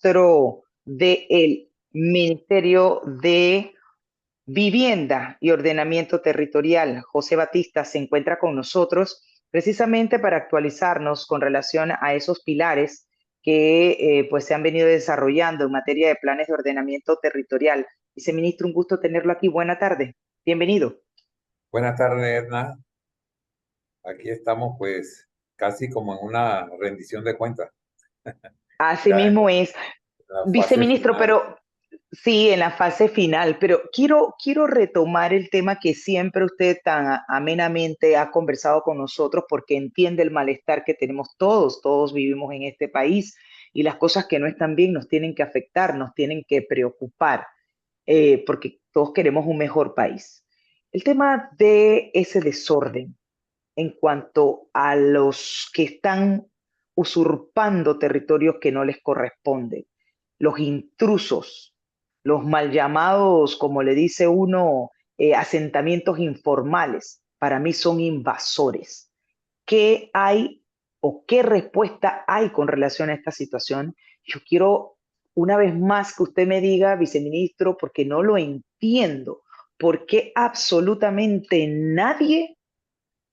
ministro del Ministerio de Vivienda y Ordenamiento Territorial, José Batista, se encuentra con nosotros precisamente para actualizarnos con relación a esos pilares que pues se han venido desarrollando en materia de planes de ordenamiento territorial. Viceministro, un gusto tenerlo aquí. Buena tarde. Bienvenido. Buenas tardes, Edna. Aquí estamos pues casi como en una rendición de cuentas, Así ya en mismo es, la fase viceministro, final. pero sí, en la fase final, pero quiero retomar el tema que siempre usted tan amenamente ha conversado con nosotros porque entiende el malestar que tenemos todos vivimos en este país y las cosas que no están bien nos tienen que afectar, nos tienen que preocupar, porque todos queremos un mejor país. El tema de ese desorden en cuanto a los que están usurpando territorios que no les corresponden, los intrusos, los mal llamados, como le dice uno, asentamientos informales, para mí son invasores. ¿Qué hay o qué respuesta hay con relación a esta situación? Yo quiero una vez más que usted me diga, viceministro, porque no lo entiendo, por qué absolutamente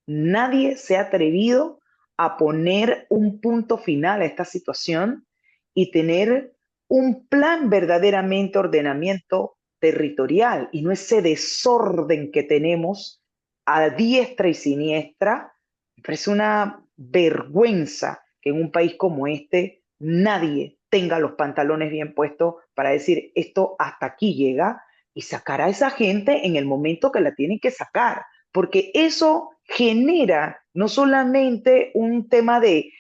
nadie se ha atrevido a poner un punto final a esta situación y tener un plan verdaderamente ordenamiento territorial y no ese desorden que tenemos a diestra y siniestra. Me parece una vergüenza que en un país como este nadie tenga los pantalones bien puestos para decir esto hasta aquí llega y sacar a esa gente en el momento que la tienen que sacar, porque eso genera no solamente un tema de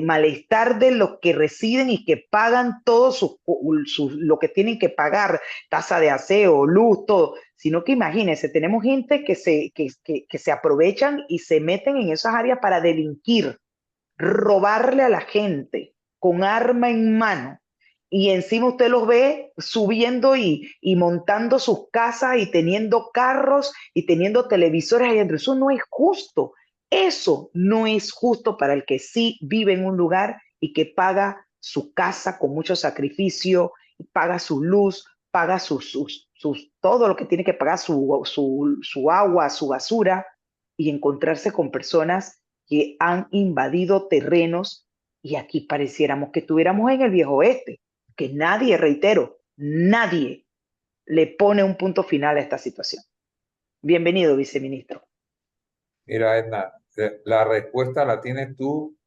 malestar de los que residen y que pagan todo lo que tienen que pagar, tasa de aseo, luz, todo, sino que imagínense, tenemos gente que se aprovechan y se meten en esas áreas para delinquir, robarle a la gente con arma en mano. Y encima usted los ve subiendo y montando sus casas y teniendo carros y teniendo televisores ahí adentro. Eso no es justo. Eso no es justo para el que sí vive en un lugar y que paga su casa con mucho sacrificio, paga su luz, paga todo lo que tiene que pagar, su agua, su basura, y encontrarse con personas que han invadido terrenos y aquí pareciéramos que estuviéramos en el viejo oeste, que nadie, reitero, nadie le pone un punto final a esta situación. Bienvenido, viceministro. Mira, Edna, la respuesta la tienes tú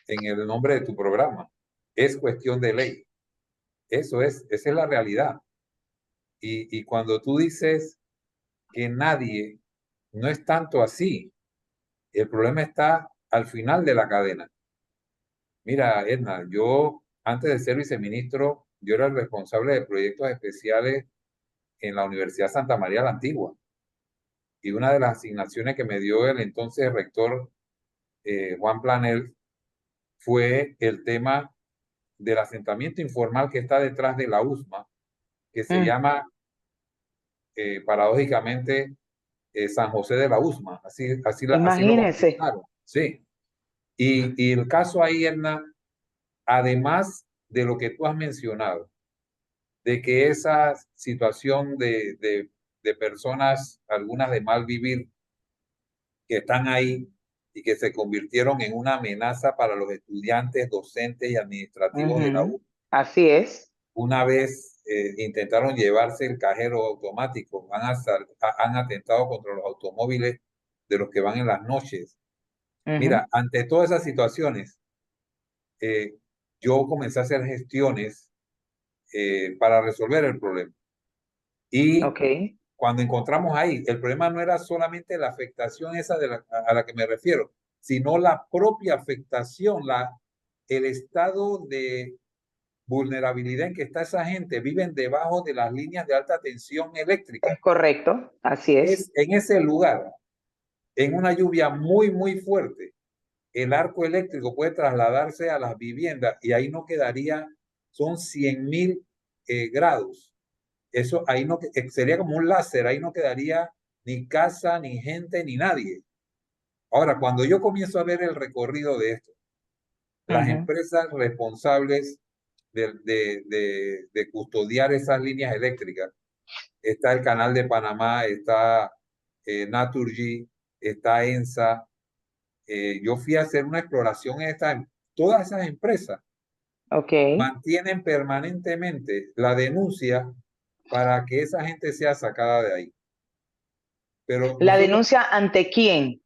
en el nombre de tu programa. Es cuestión de ley. Esa es la realidad. Y cuando tú dices que nadie, no es tanto así. El problema está al final de la cadena. Mira, Edna, yo antes de ser viceministro, yo era el responsable de proyectos especiales en la Universidad Santa María la Antigua. Y una de las asignaciones que me dio el entonces rector Juan Planel fue el tema del asentamiento informal que está detrás de la USMA, que se Mm, llama paradójicamente San José de la USMA, así lo imagínese. bautizaron. Sí. Y el caso ahí, Edna, además de lo que tú has mencionado, de que esa situación de personas, algunas de mal vivir, que están ahí y que se convirtieron en una amenaza para los estudiantes, docentes y administrativos de la Ujú, U. así es. Una vez intentaron llevarse el cajero automático, han atentado contra los automóviles de los que van en las noches. Ujú, Mira, ante todas esas situaciones, eh, yo comencé a hacer gestiones para resolver el problema. Y ok. cuando encontramos ahí, el problema no era solamente la afectación esa a la que me refiero, sino la propia afectación, el estado de vulnerabilidad en que está esa gente. Viven debajo de las líneas de alta tensión eléctrica. Es correcto, así es. Es en ese lugar, en una lluvia muy, muy fuerte, el arco eléctrico puede trasladarse a las viviendas y ahí no quedaría, son 100.000 grados. Eso ahí no sería como un láser, ahí no quedaría ni casa, ni gente, ni nadie. Ahora, cuando yo comienzo a ver el recorrido de esto, las Ujú, empresas responsables de custodiar esas líneas eléctricas. Está el Canal de Panamá, está Naturgy, está ENSA. Yo fui a hacer una exploración en todas esas empresas Ok. mantienen permanentemente la denuncia para que esa gente sea sacada de ahí. Pero ¿La nosotros, denuncia ante quién?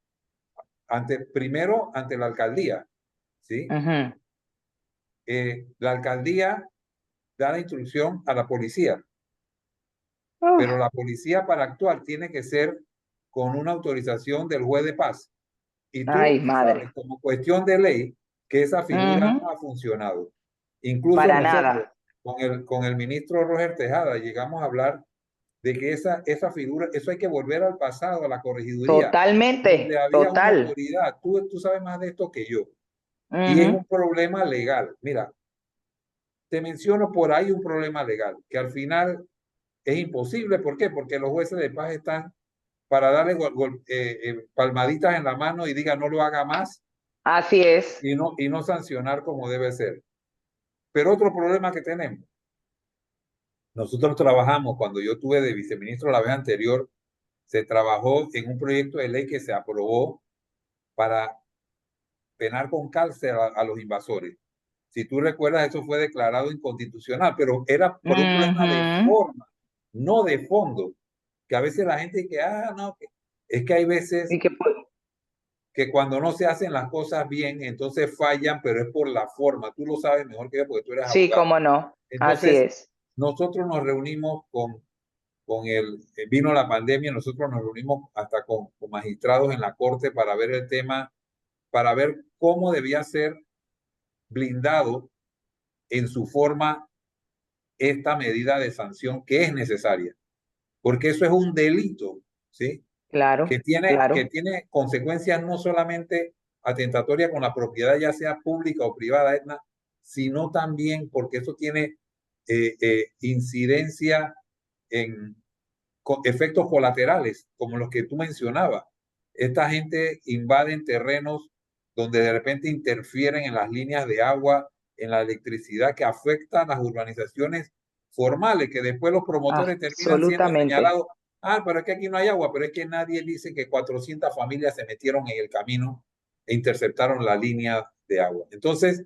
primero ante la alcaldía, ¿sí? Ujú. La alcaldía da la instrucción a la policía, pero Uf, la policía para actuar tiene que ser con una autorización del juez de paz. Y ay, tú sabes, madre. como cuestión de ley, que esa figura Ujú. no ha funcionado. Incluso Para nosotros, nada. con el ministro Roger Tejada, llegamos a hablar de que esa figura, eso hay que volver al pasado, a la corregiduría, donde Totalmente, había una total. autoridad. Tú sabes más de esto que yo. Y es Ujú. un problema legal. Mira, te menciono por ahí un problema legal, que al final es imposible. ¿Por qué? Porque los jueces de paz están para darle palmaditas en la mano y diga no lo haga más Así es. y no sancionar como debe ser. Pero otro problema que tenemos, nosotros trabajamos, cuando yo tuve de viceministro la vez anterior, se trabajó en un proyecto de ley que se aprobó para penar con cárcel a los invasores. Si tú recuerdas, eso fue declarado inconstitucional, pero era por un problema de Ujú. forma, no de fondo. Que a veces la gente dice, no, es que hay veces Y que, que cuando no se hacen las cosas bien, entonces fallan, pero es por la forma. Tú lo sabes mejor que yo porque tú eres sí, abogado. cómo no. Así Entonces, es. nosotros nos reunimos vino la pandemia, nosotros nos reunimos hasta con magistrados en la corte para ver el tema, para ver cómo debía ser blindado en su forma esta medida de sanción que es necesaria, porque eso es un delito, ¿sí? Claro, Que claro. tiene consecuencias no solamente atentatorias con la propiedad, ya sea pública o privada, Edna, sino también porque eso tiene incidencia en efectos colaterales, como los que tú mencionabas. Esta gente invade terrenos donde de repente interfieren en las líneas de agua, en la electricidad, que afectan las urbanizaciones formales, que después los promotores terminan siendo Absolutamente. señalados. Pero es que aquí no hay agua, pero es que nadie dice que 400 familias se metieron en el camino e interceptaron la línea de agua. Entonces,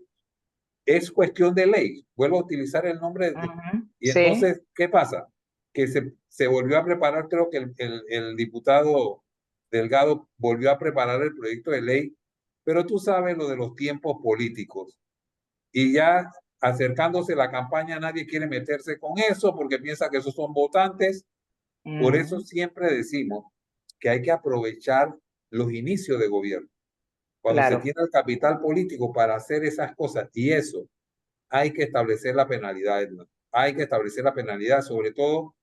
es cuestión de ley. Vuelvo a utilizar el nombre. Ujú. Y Sí, entonces, ¿qué pasa? Que se volvió a preparar, creo que el diputado Delgado volvió a preparar el proyecto de ley, pero tú sabes lo de los tiempos políticos. Y ya acercándose la campaña, nadie quiere meterse con eso porque piensa que esos son votantes. Por eso ujú. siempre decimos que hay que aprovechar los inicios de gobierno, cuando se Claro, tiene el capital político para hacer esas cosas. Y eso hay que establecer la penalidad, Edna. Hay que establecer la penalidad, sobre todo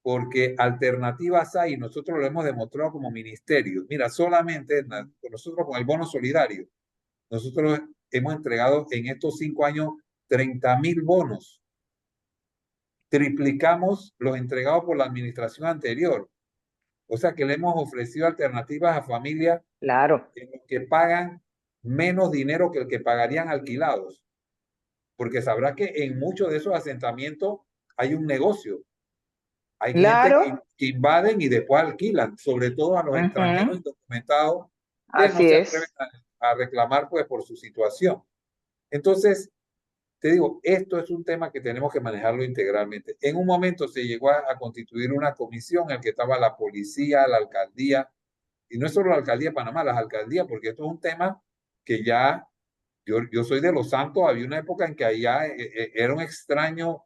porque alternativas hay, y nosotros lo hemos demostrado como ministerio. Mira, solamente, Edna, nosotros con el bono solidario, nosotros hemos entregado en estos 5 años 30.000 bonos. Triplicamos los entregados por la administración anterior. O sea que le hemos ofrecido alternativas a familias claro. que pagan menos dinero que el que pagarían alquilados. Porque sabrá que en muchos de esos asentamientos hay un negocio. Hay gente Claro. que invaden y después alquilan, sobre todo a los extranjeros Ujú. indocumentados que no Así se atreven es. a reclamar pues por su situación. Entonces, te digo, esto es un tema que tenemos que manejarlo integralmente. En un momento se llegó a constituir una comisión en la que estaba la policía, la alcaldía, y no es solo la alcaldía de Panamá, las alcaldías, porque esto es un tema que ya, yo soy de Los Santos, había una época en que allá era un extraño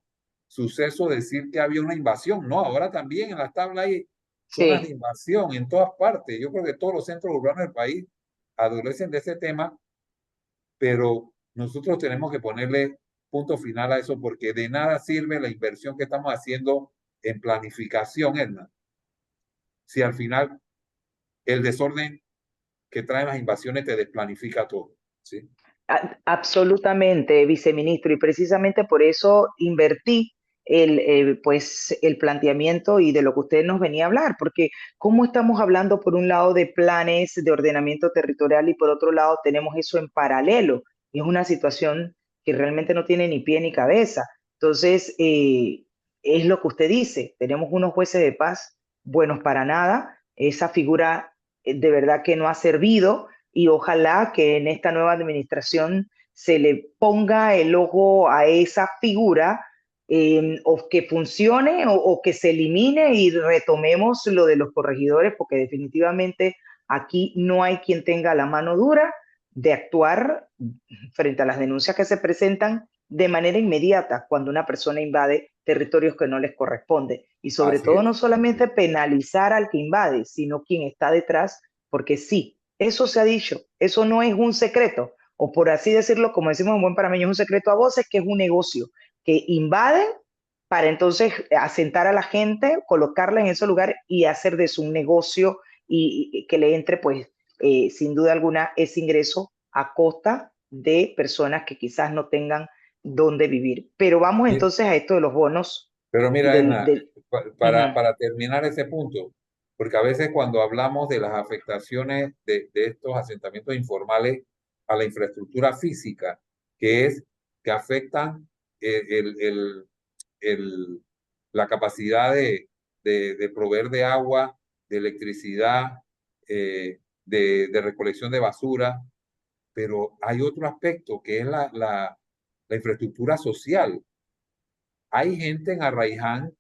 suceso decir que había una invasión, ¿no? Ahora también en las tablas hay zonas de Sí. invasión en todas partes. Yo creo que todos los centros urbanos del país adolecen de ese tema, pero nosotros tenemos que ponerle punto final a eso porque de nada sirve la inversión que estamos haciendo en planificación, Edna, si al final el desorden que traen las invasiones te desplanifica todo, ¿sí? Absolutamente, viceministro, y precisamente por eso invertí pues, el planteamiento y de lo que usted nos venía a hablar, porque cómo estamos hablando por un lado de planes de ordenamiento territorial y por otro lado tenemos eso en paralelo. Y es una situación que realmente no tiene ni pie ni cabeza. Entonces, es lo que usted dice, tenemos unos jueces de paz buenos para nada, esa figura de verdad que no ha servido y ojalá que en esta nueva administración se le ponga el ojo a esa figura, o que funcione o que se elimine y retomemos lo de los corregidores, porque definitivamente aquí no hay quien tenga la mano dura de actuar frente a las denuncias que se presentan de manera inmediata cuando una persona invade territorios que no les corresponde. Y sobre Así todo no es. solamente penalizar al que invade, sino quien está detrás, porque sí, eso se ha dicho, eso no es un secreto, o por así decirlo, como decimos en buen panameño, es un secreto a voces que es un negocio, que invaden para entonces asentar a la gente, colocarla en ese lugar y hacer de eso un negocio y que le entre, pues, sin duda alguna, ese ingreso a costa de personas que quizás no tengan dónde vivir. Pero vamos Mi- entonces a esto de los bonos Pero mira, del... Edna, del uh-huh. para terminar ese punto, porque a veces cuando hablamos de las afectaciones de estos asentamientos informales a la infraestructura física, que es que afectan el, el, el- la capacidad de proveer de agua, de electricidad, de recolección de basura, pero hay otro aspecto que es la infraestructura social. Hay gente en Arraiján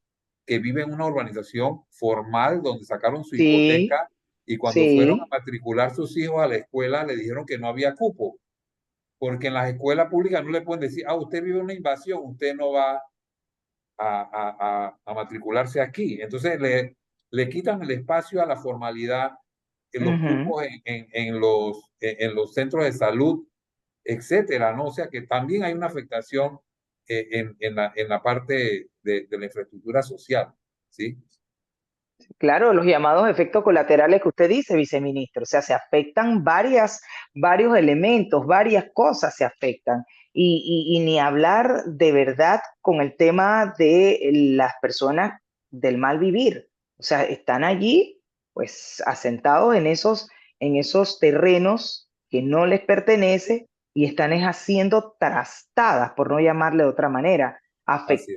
que vive en una urbanización formal donde sacaron su Sí, hipoteca y cuando fueron a sí. matricular sus hijos a la escuela le dijeron que no había cupo, porque en las escuelas públicas no le pueden decir, ah, usted vive en una invasión, usted no va a matricularse aquí. Entonces le quitan el espacio a la formalidad en los Uh-huh. cupos en los centros de salud, etcétera, ¿no? O sea que también hay una afectación en la parte de la infraestructura social, ¿sí? Claro, los llamados efectos colaterales que usted dice, viceministro, o sea, se afectan varios elementos, varias cosas se afectan. Y ni hablar de verdad con el tema de las personas del mal vivir. O sea, están allí, pues, asentados en esos terrenos que no les pertenece y están haciendo trastadas, por no llamarle de otra manera, Así es.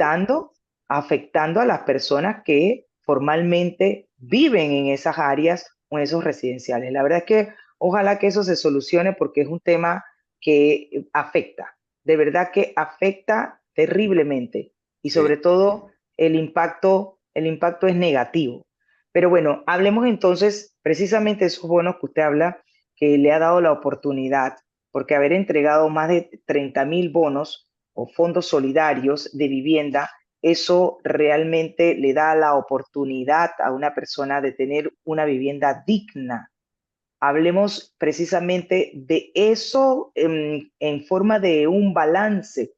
afectando a las personas que formalmente viven en esas áreas o en esos residenciales. La verdad es que ojalá que eso se solucione porque es un tema que afecta, de verdad que afecta terriblemente y sobre Sí. todo el impacto es negativo. Pero bueno, hablemos entonces precisamente de esos bonos que usted habla, que le ha dado la oportunidad, porque haber entregado más de 30.000 bonos o fondos solidarios de vivienda, eso realmente le da la oportunidad a una persona de tener una vivienda digna. Hablemos precisamente de eso en forma de un balance.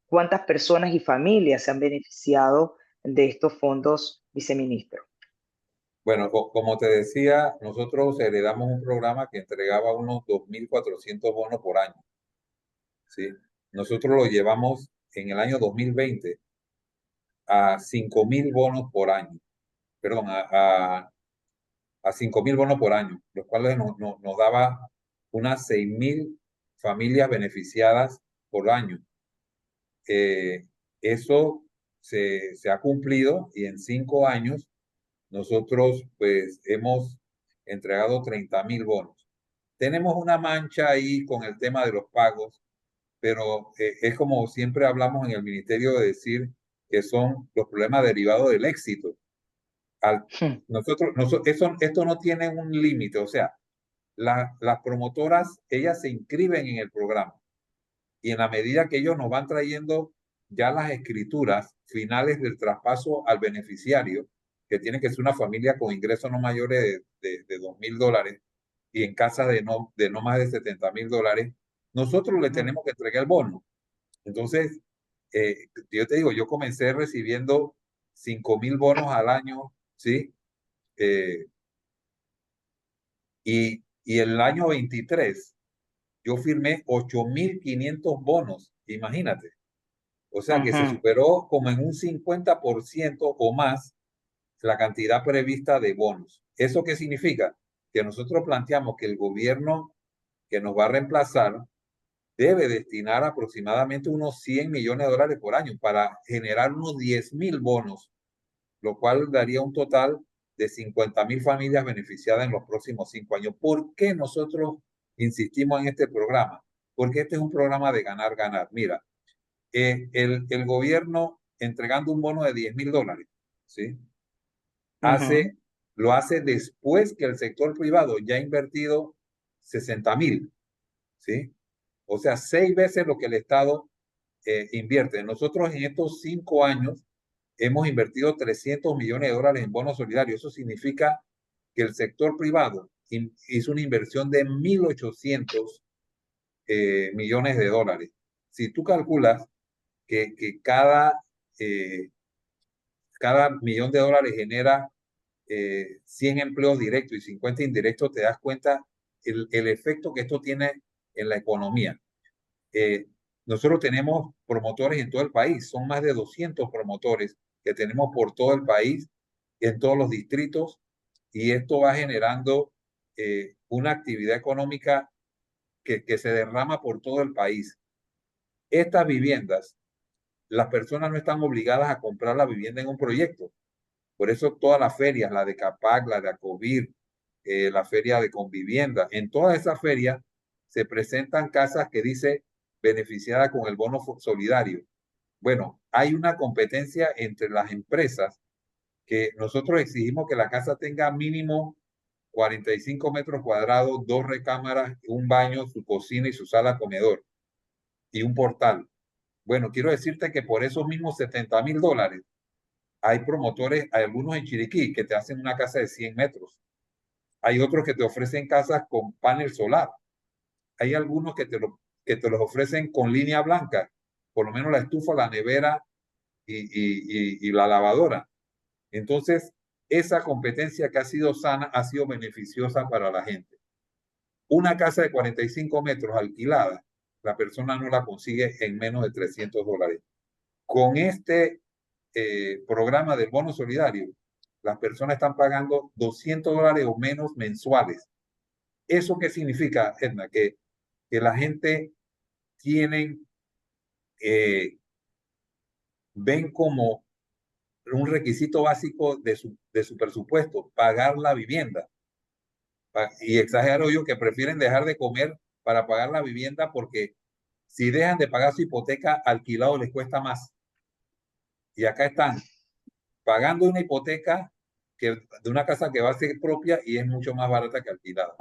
¿Cuántas personas y familias se han beneficiado de estos fondos, viceministro? Bueno, como te decía, nosotros heredamos un programa que entregaba unos 2.400 bonos por año, ¿sí? Nosotros lo llevamos en el año 2020 a 5.000 bonos por año, perdón, a 5.000 bonos por año, los cuales nos daba unas 6.000 familias beneficiadas por año. Eso se ha cumplido y en 5 años nosotros pues hemos entregado 30.000 bonos. Tenemos una mancha ahí con el tema de los pagos, pero es como siempre hablamos en el ministerio de decir que son los problemas derivados del éxito. Al, esto no tiene un límite, o sea, las promotoras, ellas se inscriben en el programa y en la medida que ellos nos van trayendo ya las escrituras finales del traspaso al beneficiario, que tiene que ser una familia con ingresos no mayores de $2.000 y en casas de no más de $70.000, nosotros le tenemos que entregar el bono. Entonces, yo te digo, yo comencé recibiendo 5.000 bonos al año, ¿sí? Eh, y el año 23 yo firmé 8.500 bonos, imagínate. O sea que se Ujú. superó como en un 50% o más la cantidad prevista de bonos. ¿Eso qué significa? Que nosotros planteamos que el gobierno que nos va a reemplazar debe destinar aproximadamente unos 100 millones de dólares por año para generar unos 10.000 bonos, lo cual daría un total de 50.000 familias beneficiadas en los próximos 5 años. ¿Por qué nosotros insistimos en este programa? Porque este es un programa de ganar, ganar. Mira, el gobierno entregando un bono de 10.000 dólares, ¿sí? Ujú. Lo hace después que el sector privado ya ha invertido 60.000, ¿sí? O sea, 6 veces lo que el Estado invierte. Nosotros en estos 5 años hemos invertido 300 millones de dólares en bonos solidarios. Eso significa que el sector privado hizo una inversión de 1.800 millones de dólares. Si tú calculas que cada millón de dólares genera 100 empleos directos y 50 indirectos, te das cuenta el efecto que esto tiene en la economía. Eh, Nosotros tenemos promotores en todo el país, son más de 200 promotores que tenemos por todo el país, en todos los distritos, y esto va generando una actividad económica que se derrama por todo el país. Estas viviendas, las personas no están obligadas a comprar la vivienda en un proyecto. Por eso todas las ferias, la de CAPAC, la de ACOVIR, la feria de Convivienda, en todas esas ferias se presentan casas que dice beneficiada con el bono solidario. Bueno, hay una competencia entre las empresas que nosotros exigimos que la casa tenga mínimo 45 metros cuadrados, 2 recámaras, un baño, su cocina y su sala comedor y un portal. Bueno, quiero decirte que por esos mismos 70.000 dólares hay promotores, hay algunos en Chiriquí que te hacen una casa de 100 metros. Hay otros que te ofrecen casas con panel solar. Hay algunos que te los ofrecen con línea blanca, por lo menos la estufa, la nevera y la lavadora. Entonces, esa competencia que ha sido sana ha sido beneficiosa para la gente. Una casa de 45 metros alquilada, la persona no la consigue en menos de 300 dólares. Con este programa del bono solidario, las personas están pagando 200 dólares o menos mensuales. ¿Eso qué significa, Edna? Que la gente tienen, ven como un requisito básico de su presupuesto, pagar la vivienda. Y exagero yo que prefieren dejar de comer para pagar la vivienda porque si dejan de pagar su hipoteca, alquilado les cuesta más. Y acá están pagando una hipoteca de una casa que va a ser propia y es mucho más barata que alquilada.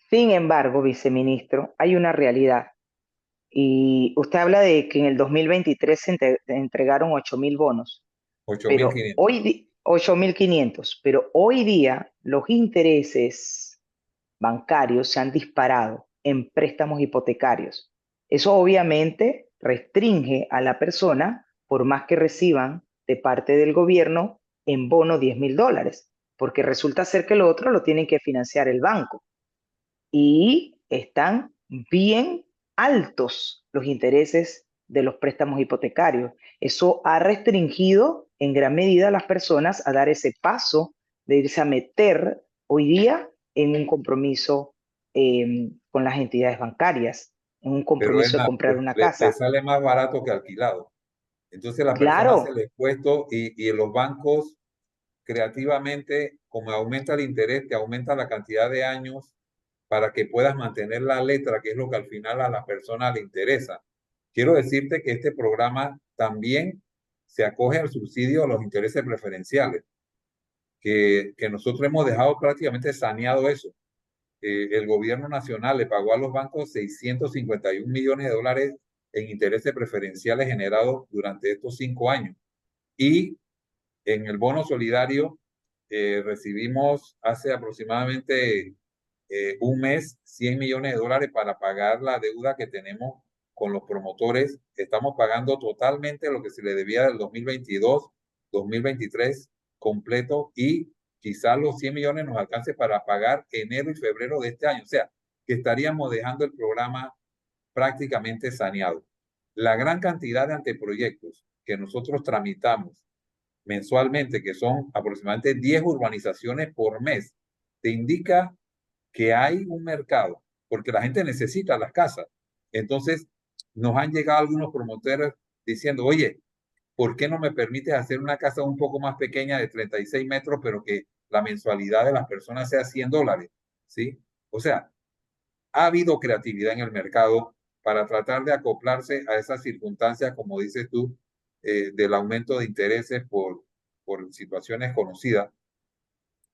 Sin embargo, viceministro, hay una realidad. Y usted habla de que en el 2023 se entregaron 8.000 bonos, pero 8.500. 8.500, pero hoy día los intereses bancarios se han disparado en préstamos hipotecarios. Eso obviamente restringe a la persona, por más que reciban de parte del gobierno en bono 10.000 dólares, porque resulta ser que lo otro lo tienen que financiar el banco y están bien altos los intereses de los préstamos hipotecarios. Eso ha restringido en gran medida a las personas a dar ese paso de irse a meter hoy día en un compromiso con las entidades bancarias, en un Pero compromiso de Edna, comprar una le casa. sale más barato que alquilado. Entonces la persona hace el Claro, expuesto y en los bancos creativamente, como aumenta el interés, te aumenta la cantidad de años para que puedas mantener la letra, que es lo que al final a la persona le interesa. Quiero decirte que este programa también se acoge al subsidio a los intereses preferenciales, que nosotros hemos dejado prácticamente saneado eso. El gobierno nacional le pagó a los bancos 651 millones de dólares en intereses preferenciales generados durante estos 5 años. Y en el bono solidario recibimos hace aproximadamente un mes 100 millones de dólares para pagar la deuda que tenemos con los promotores. Estamos pagando totalmente lo que se le debía del 2022, 2023 completo y quizás los 100 millones nos alcance para pagar enero y febrero de este año. O sea, que estaríamos dejando el programa prácticamente saneado. La gran cantidad de anteproyectos que nosotros tramitamos mensualmente, que son aproximadamente 10 urbanizaciones por mes, te indica que hay un mercado, porque la gente necesita las casas. Entonces, nos han llegado algunos promotores diciendo, oye, ¿por qué no me permites hacer una casa un poco más pequeña de 36 metros, pero que la mensualidad de las personas sea $100? ¿Sí? O sea, ha habido creatividad en el mercado para tratar de acoplarse a esas circunstancias, como dices tú, del aumento de intereses por situaciones conocidas,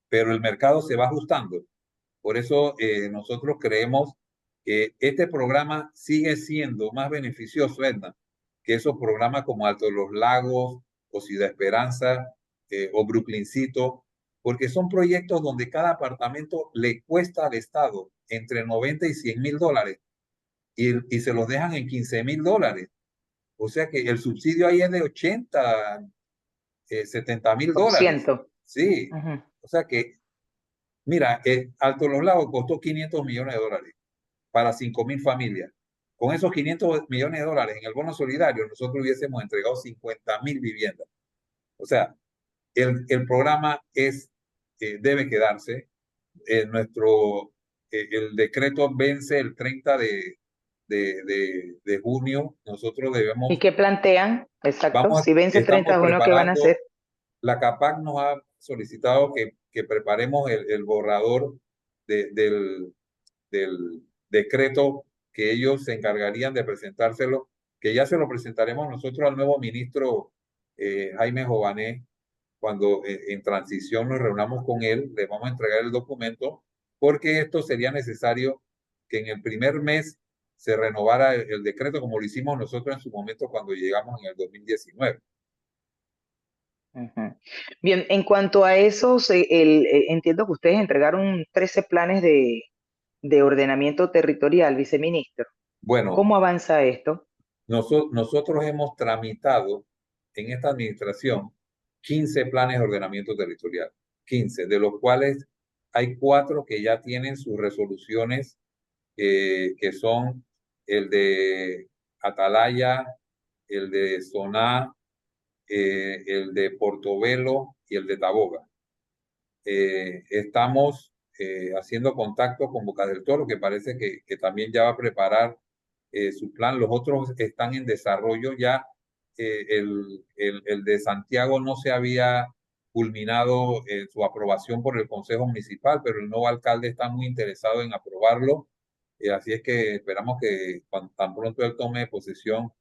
pero el mercado se va ajustando. Por eso nosotros creemos que este programa sigue siendo más beneficioso, Edna, que esos programas como Alto de los Lagos o Ciudad Esperanza o Brooklyncito, porque son proyectos donde cada apartamento le cuesta al Estado entre 90 y $100,000 y se los dejan en $15,000. O sea que el subsidio ahí es de 80, Por $70,000. ciento. Sí, Ujú. o sea que, mira, Alto de los Lagos costó $500 millones para 5,000 familias. Con esos $500 millones en el bono solidario, nosotros hubiésemos entregado 50,000 viviendas. O sea, el programa debe quedarse. El decreto vence el 30 de junio. Nosotros ¿Y qué plantean? Exacto. Si vence el estamos 30 de junio, ¿qué van a preparando. hacer? La CAPAC nos ha solicitado que preparemos el borrador del decreto que ellos se encargarían de presentárselo, que ya se lo presentaremos nosotros al nuevo ministro Jaime Jované, cuando en transición nos reunamos con él, le vamos a entregar el documento, porque esto sería necesario que en el primer mes se renovara el decreto, como lo hicimos nosotros en su momento cuando llegamos en el 2019. Ujú. Bien, en cuanto a esos, entiendo que ustedes entregaron 13 planes de ordenamiento territorial, viceministro. Bueno, ¿Cómo avanza esto? nosotros hemos tramitado en esta administración 15 planes de ordenamiento territorial, 15, de los cuales hay 4 que ya tienen sus resoluciones, que son el de Atalaya, el de Soná, el de Portobelo y el de Taboga. Estamos haciendo contacto con Boca del Toro, que parece que también ya va a preparar su plan. Los otros están en desarrollo ya. El de Santiago no se había culminado su aprobación por el Consejo Municipal, pero el nuevo alcalde está muy interesado en aprobarlo. Así es que esperamos que tan pronto él tome posesión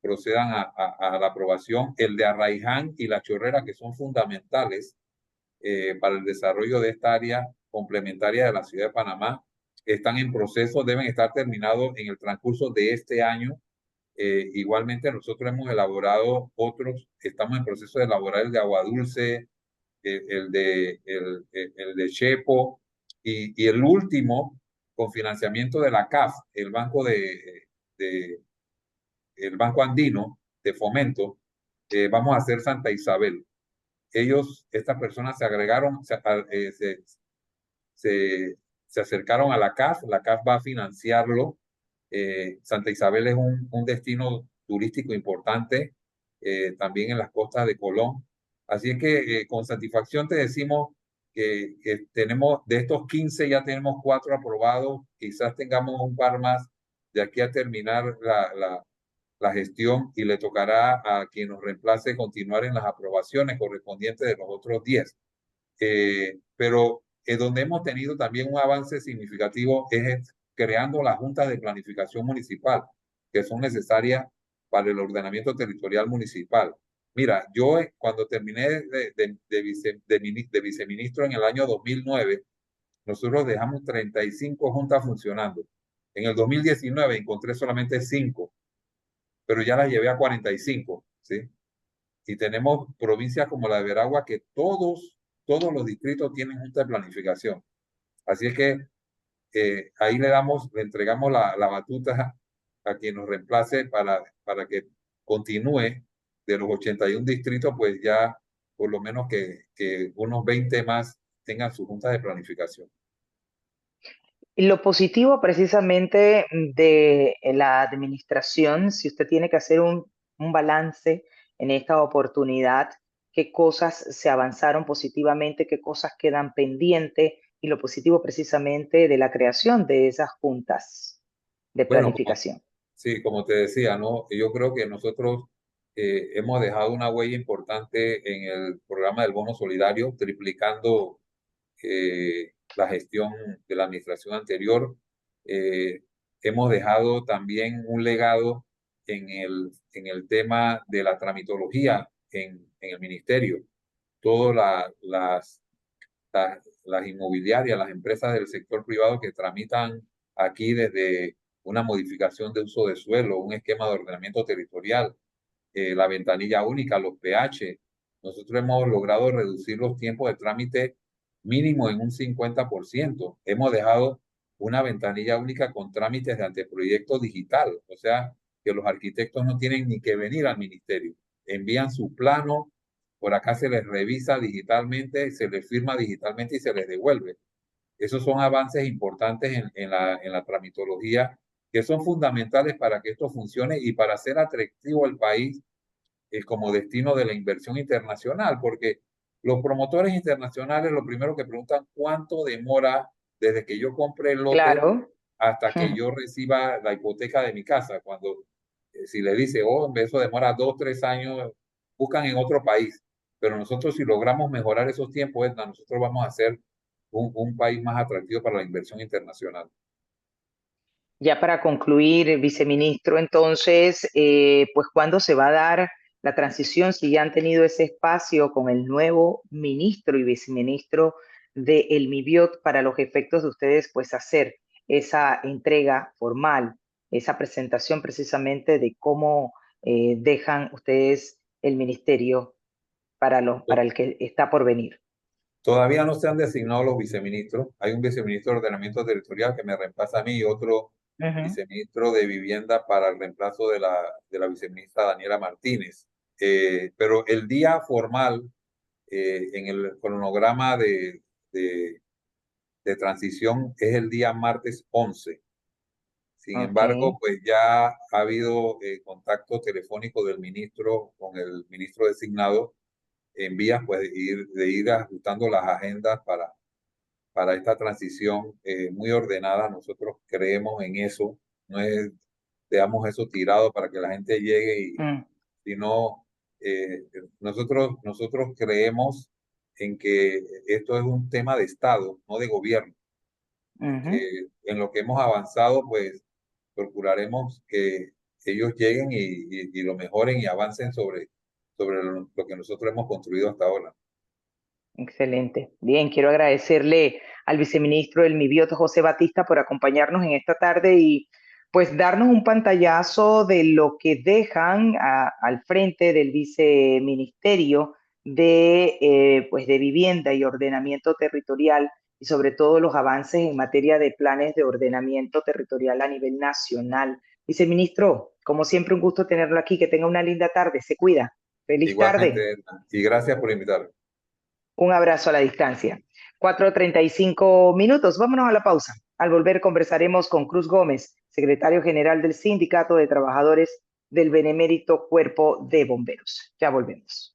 procedan a la aprobación. El de Arraiján y La Chorrera, que son fundamentales para el desarrollo de esta área complementaria de la ciudad de Panamá, están en proceso, deben estar terminados en el transcurso de este año. Igualmente nosotros hemos elaborado otros, estamos en proceso de elaborar el de Agua Dulce, el de Chepo y el último con financiamiento de la CAF, de, el Banco Andino de Fomento. Vamos a hacer Santa Isabel. Estas personas se agregaron, se, se acercaron a la CAF va a financiarlo. Santa Isabel es un destino turístico importante, también en las costas de Colón. Así es que con satisfacción te decimos que tenemos, de estos 15 ya tenemos 4 aprobados, quizás tengamos un par más de aquí a terminar la gestión y le tocará a quien nos reemplace continuar en las aprobaciones correspondientes de los otros 10. Pero donde hemos tenido también un avance significativo es creando las juntas de planificación municipal, que son necesarias para el ordenamiento territorial municipal. Mira, yo cuando terminé de viceministro en el año 2009, nosotros dejamos 35 juntas funcionando. En el 2019 encontré solamente 5, pero ya las llevé a 45, ¿sí? Y tenemos provincias como la de Veragua que todos los distritos tienen junta de planificación. Así es que ahí le entregamos la batuta a quien nos reemplace para que continúe de los 81 distritos, pues ya por lo menos que unos 20 más tengan su junta de planificación. Lo positivo precisamente de la administración, si usted tiene que hacer un balance en esta oportunidad, qué cosas se avanzaron positivamente, qué cosas quedan pendientes, y lo positivo precisamente de la creación de esas juntas de Bueno, planificación. Sí, como te decía, ¿no? Yo creo que nosotros hemos dejado una huella importante en el programa del bono solidario, triplicando la gestión de la administración anterior. Eh, Hemos dejado también un legado en el tema de la tramitología en el ministerio. Todas las inmobiliarias, las empresas del sector privado que tramitan aquí desde una modificación de uso de suelo, un esquema de ordenamiento territorial, la ventanilla única, los PH. Nosotros hemos logrado reducir los tiempos de trámite mínimo en un 50%. Hemos dejado una ventanilla única con trámites de anteproyecto digital, o sea, que los arquitectos no tienen ni que venir al ministerio. Envían su plano, por acá se les revisa digitalmente, se les firma digitalmente y se les devuelve. Esos son avances importantes en la tramitología que son fundamentales para que esto funcione y para hacer atractivo el país como destino de la inversión internacional, porque los promotores internacionales lo primero que preguntan cuánto demora desde que yo compré el lote Claro. hasta que yo reciba la hipoteca de mi casa. Cuando si le dice, oh, eso demora 2, 3 años, buscan en otro país. Pero nosotros si logramos mejorar esos tiempos, Edna, nosotros vamos a ser un país más atractivo para la inversión internacional. Ya para concluir, viceministro, entonces, pues ¿cuándo se va a dar la transición? Si ya han tenido ese espacio con el nuevo ministro y viceministro de el MIBIOT para los efectos de ustedes, pues hacer esa entrega formal, esa presentación precisamente de cómo dejan ustedes el ministerio para el que está por venir. Todavía no se han designado los viceministros. Hay un viceministro de Ordenamiento Territorial que me reemplaza a mí y otro Ujú. viceministro de Vivienda para el reemplazo de la viceministra Daniela Martínez. Pero el día formal en el cronograma de, de transición es el día martes 11. Sin Ok. embargo, pues ya ha habido contacto telefónico del ministro con el ministro designado en vías pues, de ir ajustando las agendas para esta transición muy ordenada. Nosotros creemos en eso, no es dejamos eso tirado para que la gente llegue, Mm, sino nosotros creemos en que esto es un tema de Estado, no de gobierno, y ujú. que en lo que hemos avanzado, pues procuraremos que ellos lleguen y lo mejoren y avancen sobre lo que nosotros hemos construido hasta ahora. Excelente. Bien, quiero agradecerle al viceministro del MIBIOT, José Batista, por acompañarnos en esta tarde y pues darnos un pantallazo de lo que dejan al frente del viceministerio de, pues de vivienda y ordenamiento territorial y sobre todo los avances en materia de planes de ordenamiento territorial a nivel nacional. Viceministro, como siempre, un gusto tenerlo aquí. Que tenga una linda tarde. Se cuida. Feliz tarde. Igualmente, Edna, y gracias por invitarme. Un abrazo a la distancia. 4:35 minutos. Vámonos a la pausa. Al volver conversaremos con Cruz Gómez, secretario general del Sindicato de Trabajadores del Benemérito Cuerpo de Bomberos. Ya volvemos.